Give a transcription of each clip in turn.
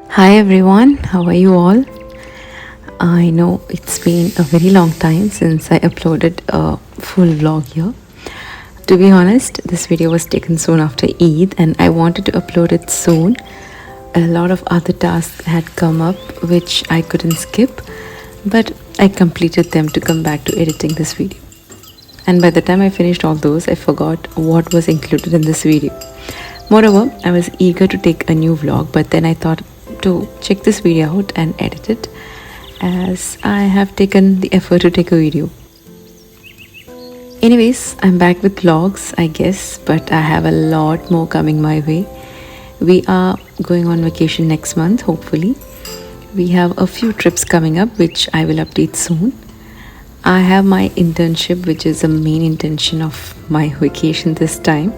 Hi everyone, how are you all? I know it's been a very long time since I uploaded a full vlog here. To be honest, this video was taken soon after Eid and I wanted to upload it soon. A lot of other tasks had come up which I couldn't skip, but I completed them to come back to editing this video. And by the time I finished all those, I forgot what was included in this video. Moreover, I was eager to take a new vlog, but then I thought to check this video out and edit it, as I have taken the effort to take a video. Anyways, I'm back with vlogs, I guess, but I have a lot more coming my way. We are going on vacation next month, hopefully. We have a few trips coming up, which I will update soon. I have my internship, which is the main intention of my vacation this time.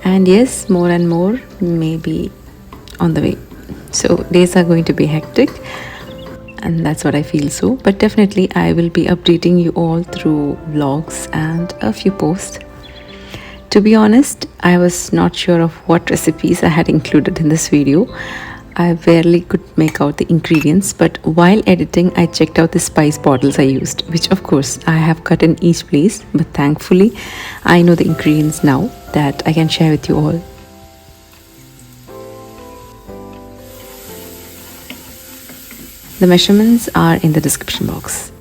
And yes, more and more may be on the way. So days are going to be hectic, and that's what I feel so. But definitely I will be updating you all through vlogs and a few posts. To be honest, I was not sure of what recipes I had included in this video. I barely could make out the ingredients, but while editing I checked out the spice bottles I used, which of course I have cut in each place, but thankfully I know the ingredients now that I can share with you all. The measurements are in the description box.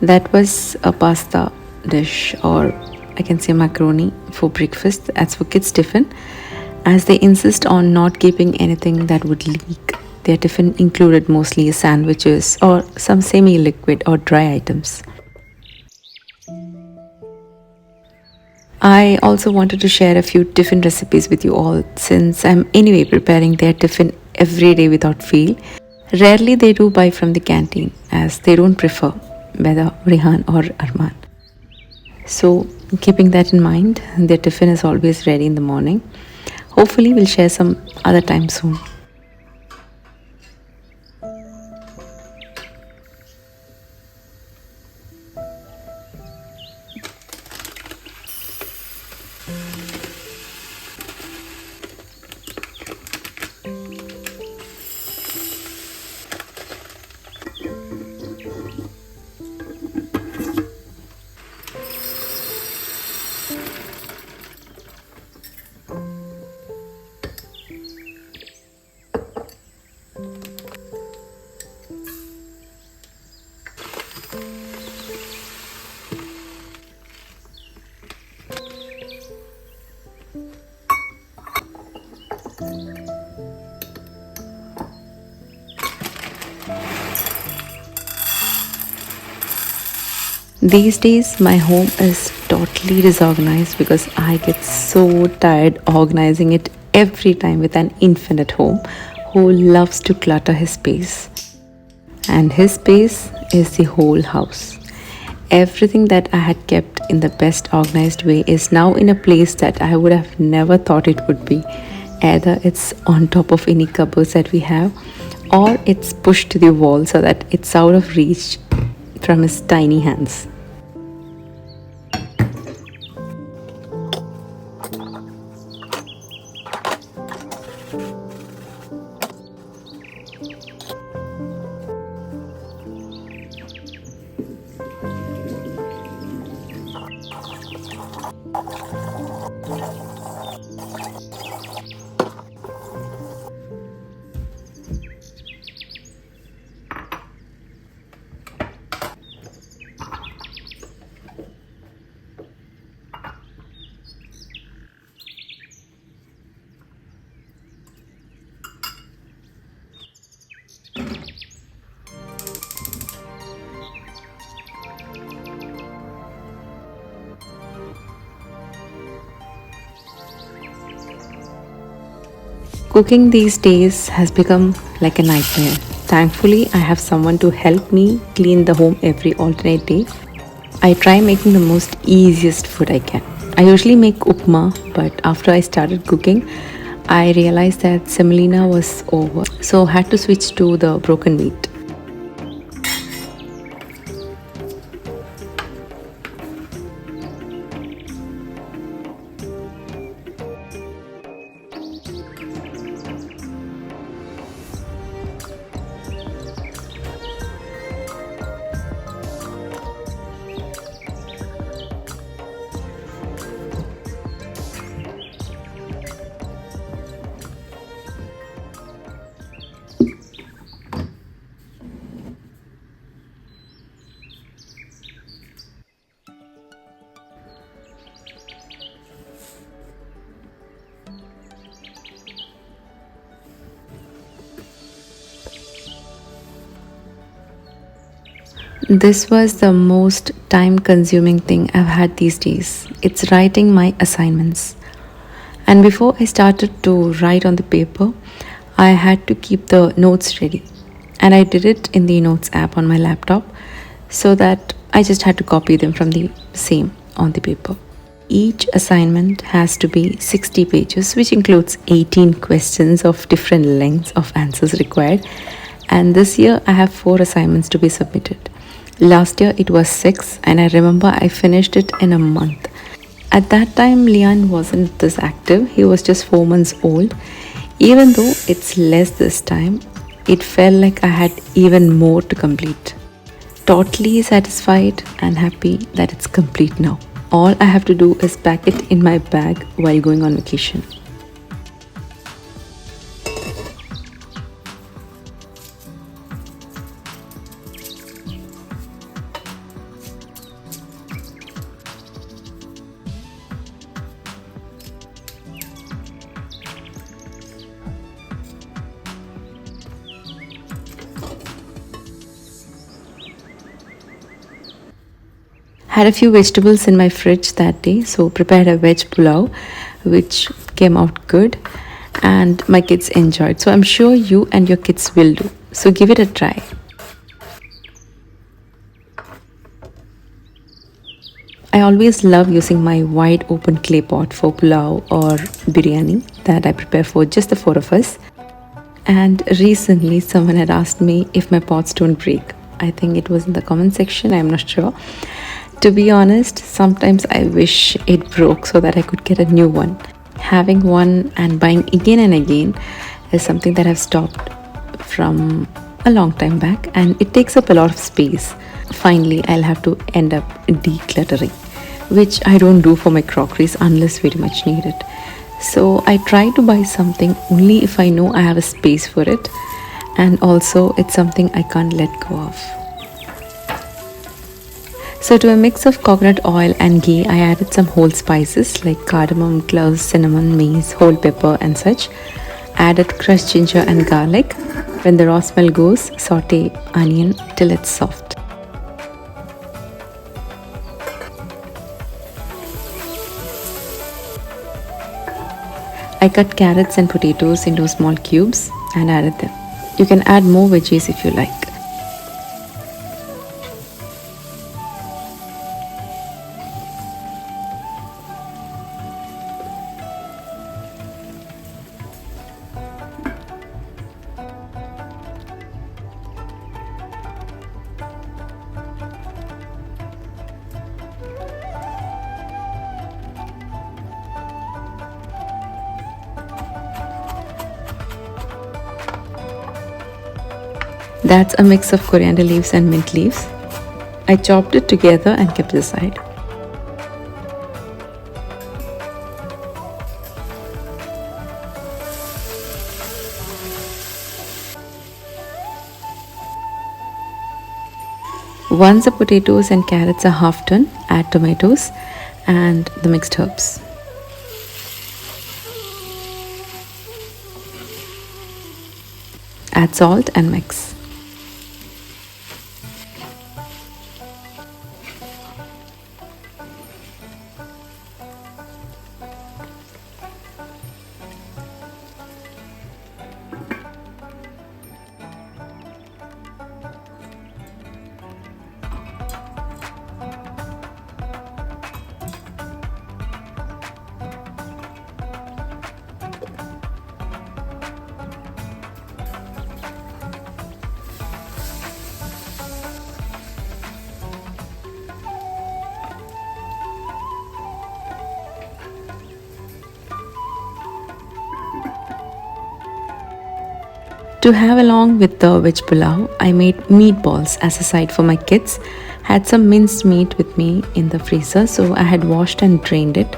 That was a pasta dish, or I can say macaroni, for breakfast. That's for kids' tiffin, as they insist on not keeping anything that would leak. Their tiffin included mostly sandwiches or some semi-liquid or dry items. I also wanted to share a few tiffin recipes with you all, since I'm anyway preparing their tiffin every day without fail. Rarely they do buy from the canteen, as they don't prefer whether Rihan or Arman. So, keeping that in mind, their tiffin is always ready in the morning. Hopefully, we'll share some other time soon. These days, my home is totally disorganized because I get so tired organizing it every time with an infant at home who loves to clutter his space. And his space is the whole house. Everything that I had kept in the best organized way is now in a place that I would have never thought it would be. Either it's on top of any cupboards that we have, or it's pushed to the wall so that it's out of reach from his tiny hands. Cooking these days has become like a nightmare. Thankfully, I have someone to help me clean the home every alternate day. I try making the most easiest food I can. I usually make upma, but after I started cooking, I realized that semolina was over, so had to switch to the broken wheat. This was the most time consuming thing I've had these days. It's writing my assignments. And before I started to write on the paper, I had to keep the notes ready. And I did it in the notes app on my laptop so that I just had to copy them from the same on the paper. Each assignment has to be 60 pages, which includes 18 questions of different lengths of answers required. And this year I have 4 assignments to be submitted. Last year it was 6, and I remember I finished it in a month. At that time, Leon wasn't this active, he was just 4 months old. Even though it's less this time, it felt like I had even more to complete. Totally satisfied and happy that it's complete now. All I have to do is pack it in my bag while going on vacation. Had a few vegetables in my fridge that day, so prepared a veg pulao, which came out good, and my kids enjoyed. So I'm sure you and your kids will do. So give it a try. I always love using my wide open clay pot for pulao or biryani that I prepare for just the 4 of us. And recently, someone had asked me if my pots don't break. I think it was in the comment section, I'm not sure. To be honest, sometimes I wish it broke so that I could get a new one. Having one and buying again and again is something that I've stopped from a long time back, and it takes up a lot of space. Finally, I'll have to end up decluttering, which I don't do for my crockeries unless very much needed. So I try to buy something only if I know I have a space for it, and also it's something I can't let go of. So to a mix of coconut oil and ghee, I added some whole spices like cardamom, cloves, cinnamon, mace, whole pepper and such. Added crushed ginger and garlic. When the raw smell goes, saute onion till it's soft. I cut carrots and potatoes into small cubes and added them. You can add more veggies if you like. That's a mix of coriander leaves and mint leaves. I chopped it together and kept it aside. Once the potatoes and carrots are half done, add tomatoes and the mixed herbs. Add salt and mix. To have along with the veg pulao, I made meatballs as a side for my kids. Had some minced meat with me in the freezer, so I had washed and drained it.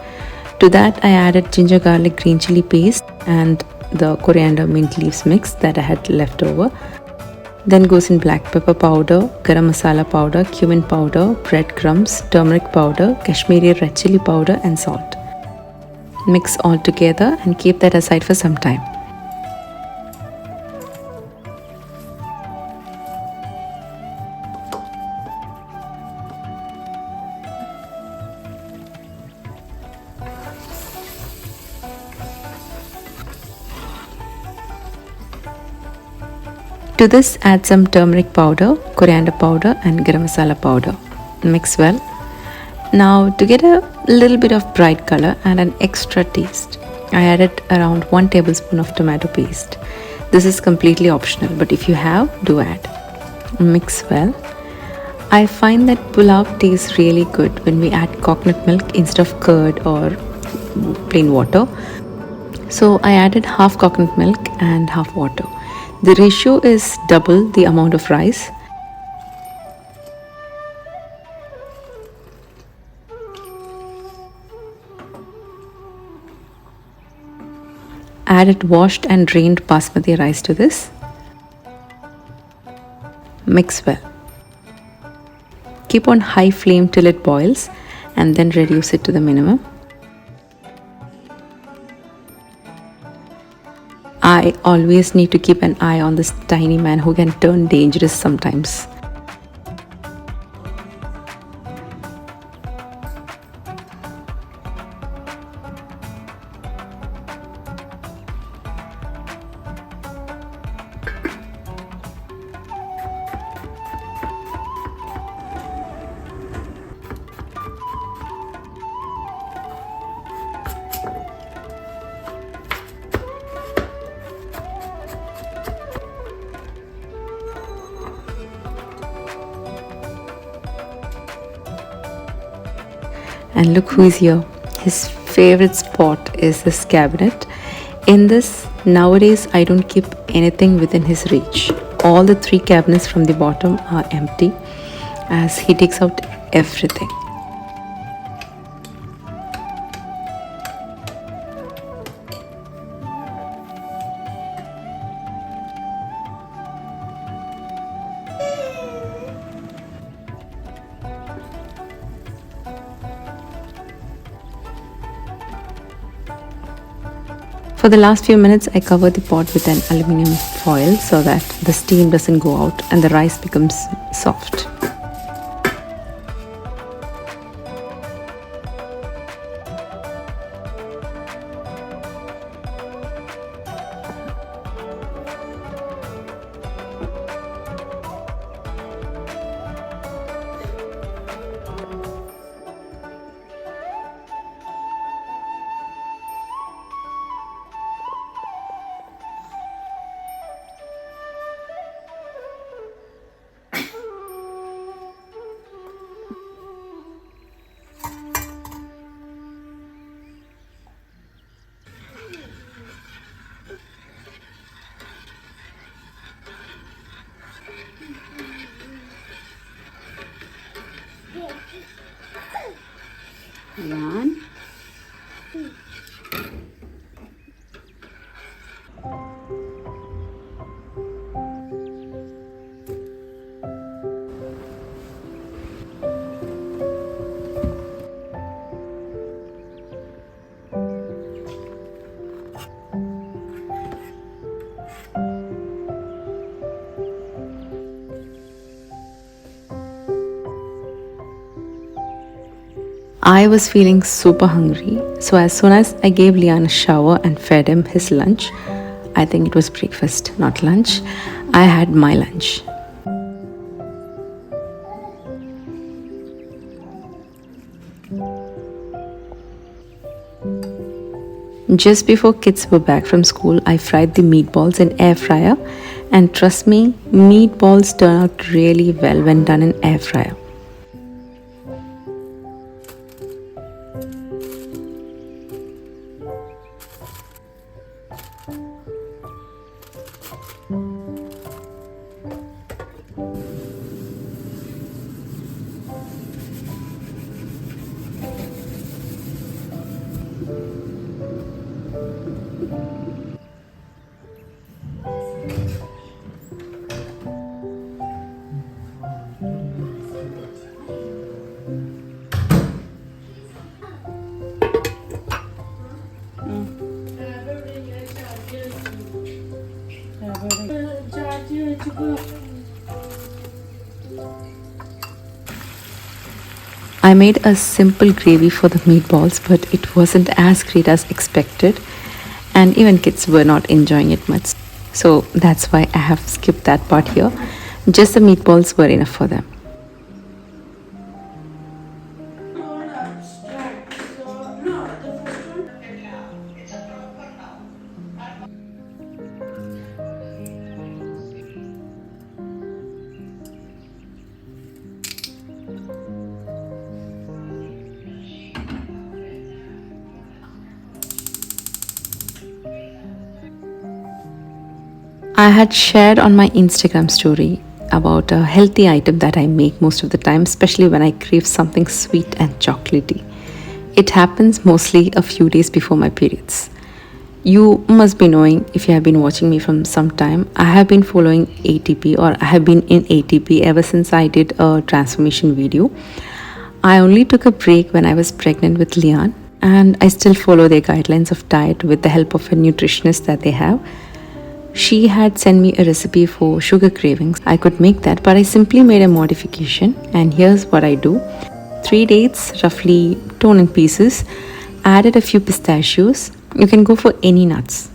To that, I added ginger garlic green chili paste and the coriander mint leaves mix that I had left over. Then goes in black pepper powder, garam masala powder, cumin powder, breadcrumbs, turmeric powder, Kashmiri red chili powder and salt. Mix all together and keep that aside for some time. To this, add some turmeric powder, coriander powder and garam masala powder. Mix well. Now, to get a little bit of bright color and an extra taste, I added around 1 tablespoon of tomato paste. This is completely optional, but if you have, do add. Mix well. I find that pulao tastes really good when we add coconut milk instead of curd or plain water. So I added half coconut milk and half water. The ratio is double the amount of rice. Added washed and drained basmati rice to this. Mix well. Keep on high flame till it boils and then reduce it to the minimum. I always need to keep an eye on this tiny man who can turn dangerous sometimes. And look who is here. His favorite spot is this cabinet. In this, nowadays I don't keep anything within his reach. All the 3 cabinets from the bottom are empty as he takes out everything. For the last few minutes, I cover the pot with an aluminium foil so that the steam doesn't go out and the rice becomes soft. One. I was feeling super hungry, so as soon as I gave Leon a shower and fed him his lunch, I think it was breakfast, not lunch, I had my lunch. Just before kids were back from school, I fried the meatballs in air fryer, and trust me, meatballs turn out really well when done in air fryer. I made a simple gravy for the meatballs, but it wasn't as great as expected, and even kids were not enjoying it much. So that's why I have skipped that part here. Just the meatballs were enough for them. I had shared on my Instagram story about a healthy item that I make most of the time, especially when I crave something sweet and chocolatey. It happens mostly a few days before my periods. You must be knowing, if you have been watching me from some time, I have been following ATP, or I have been in ATP ever since I did a transformation video. I only took a break when I was pregnant with Leon, and I still follow their guidelines of diet with the help of a nutritionist that they have. She had sent me a recipe for sugar cravings. I could make that, but I simply made a modification, and here's what I do. 3 dates, roughly torn in pieces, added a few pistachios. You can go for any nuts.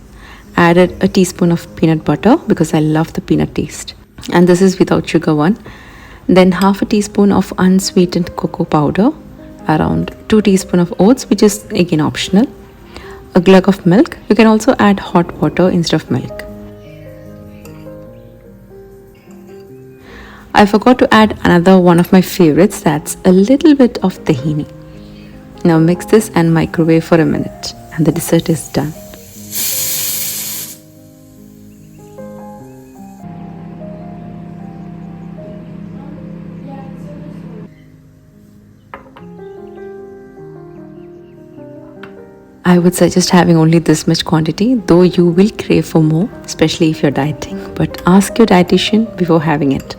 Added a teaspoon of peanut butter because I love the peanut taste. And this is without sugar one. Then half a teaspoon of unsweetened cocoa powder, around 2 teaspoons of oats, which is again optional. A glug of milk. You can also add hot water instead of milk. I forgot to add another one of my favorites, that's a little bit of tahini. Now mix this and microwave for a minute, and the dessert is done. I would suggest having only this much quantity, though you will crave for more, especially if you're dieting. But ask your dietitian before having it.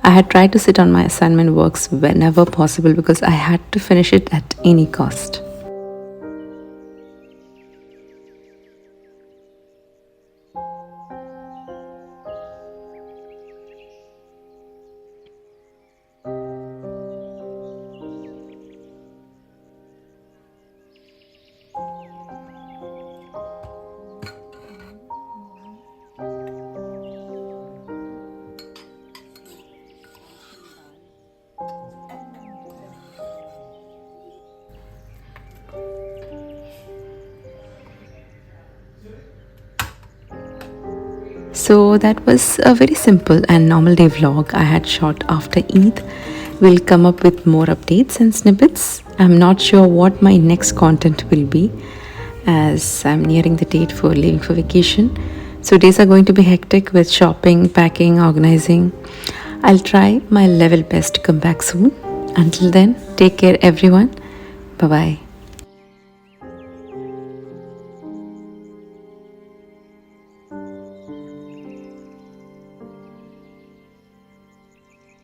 I had tried to sit on my assignment works whenever possible because I had to finish it at any cost. So that was a very simple and normal day vlog I had shot after Eid. We'll come up with more updates and snippets. I'm not sure what my next content will be as I'm nearing the date for leaving for vacation. So days are going to be hectic with shopping, packing, organizing. I'll try my level best to come back soon. Until then, take care everyone. Bye-bye.